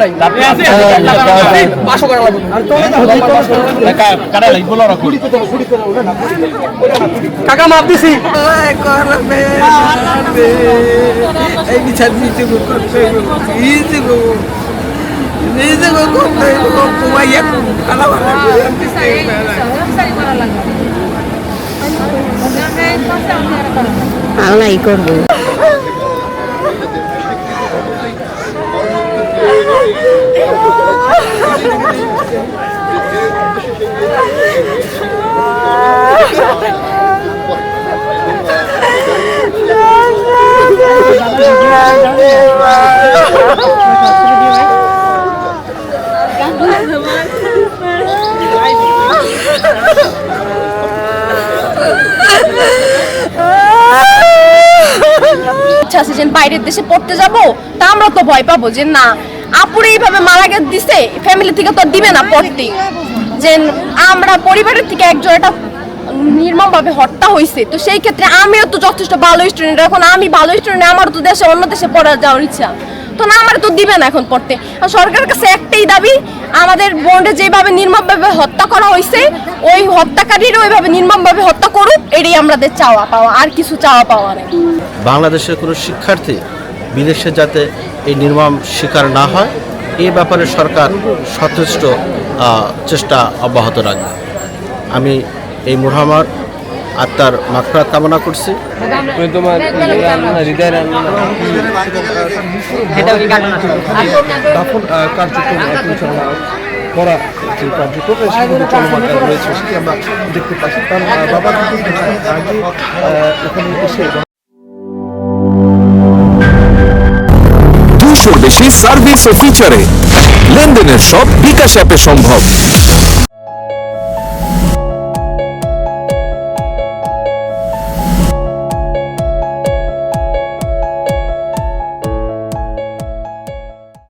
নাই কাকা মাপ দিছি আল্লাহ করবো বাইরের দেশে পড়তে যাব তা আমরা তো ভয় পাবো যে না আপুরে এইভাবে মারা দিছে ফ্যামিলি থেকে তো দিবে না পড়তে যে আমরা পরিবারের থেকে একজন একটা নির্মম ভাবে হত্যা হয়েছে তো সেই ক্ষেত্রে আমিও তো যথেষ্ট ভালো স্টুডেন্ট এখন আমি ভালো স্টুডেন্ট আমার তো দেশে অন্য দেশে পড়া যাওয়ার ইচ্ছা তো না আমার তো দিবে না এখন পড়তে সরকারের কাছে একটাই দাবি আমাদের বোনকে যেভাবে নির্মমভাবে হত্যা করা হয়েছে ওই হত্যাকারীরা ওইভাবে নির্মমভাবে হত্যা করুক এটাই আমাদের চাওয়া পাওয়া আর কিছু চাওয়া পাওয়া নেই বাংলাদেশের কোনো শিক্ষার্থী বিদেশে যাতে এই নির্মম শিকার না হয় এই ব্যাপারে সরকার যথেষ্ট চেষ্টা অব্যাহত রাখবে আমি এই মুহাম্মদ আত্মার মাগফিরাত কামনা করছি করা যে কার্যক্রম সেগুলো চলমান রয়েছে সেটি আমরা দেখতে পাচ্ছি কারণ বাবা কিন্তু আগে এখানে এসে 200 বেশি সার্ভিস ও ফিচারে লেনদেনের সব বিকাশ অ্যাপে সম্ভব।